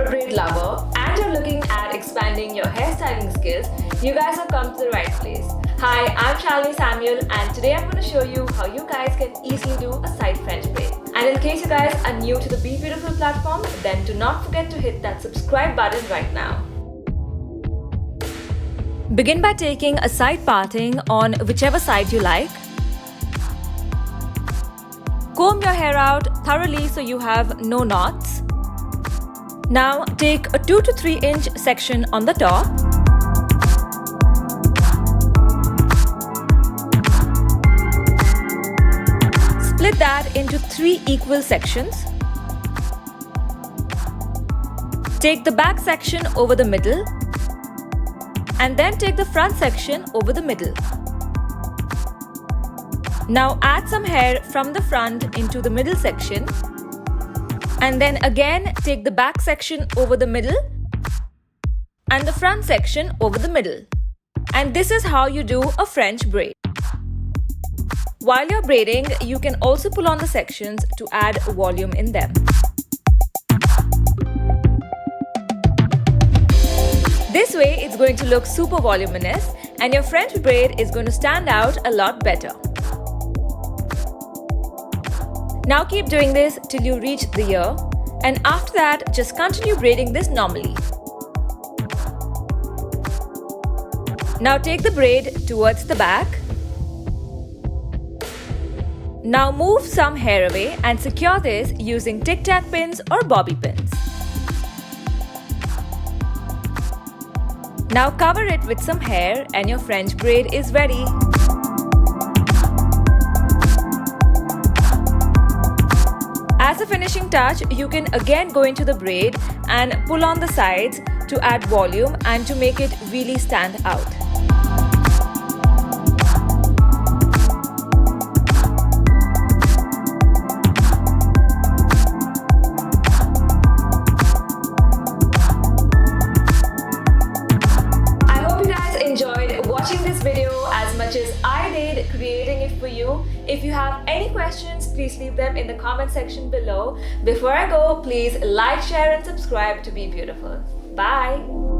a braid lover and you're looking at expanding your hairstyling skills, you guys have come to the right place. Hi, I'm Shalini Samuel and today I'm going to show you how you guys can easily do a side French braid. And in case you guys are new to the Be Beautiful platform, then do not forget to hit that subscribe button right now. Begin by taking a side parting on whichever side you like. Comb your hair out thoroughly so you have no knots. Now take a 2 to 3 inch section on the top. Split that into 3 equal sections. Take the back section over the middle and then take the front section over the middle. Now add some hair from the front into the middle section and then again take the back section over the middle and the front section over the middle. And this is how you do a French braid. While you're braiding, you can also pull on the sections to add volume in them. This way it's going to look super voluminous and your French braid is going to stand out a lot better. Now keep doing this till you reach the ear, and after that just continue braiding this normally. Now take the braid towards the back. Now move some hair away and secure this using tic-tac pins or bobby pins. Now cover it with some hair and your French braid is ready. As a finishing touch, you can again go into the braid and pull on the sides to add volume and to make it really stand out. I hope you guys enjoyed watching this video as much as I did creating it for you. If you have any questions, please leave them in the comment section below. Before I go, please like, share and subscribe to Be Beautiful. Bye!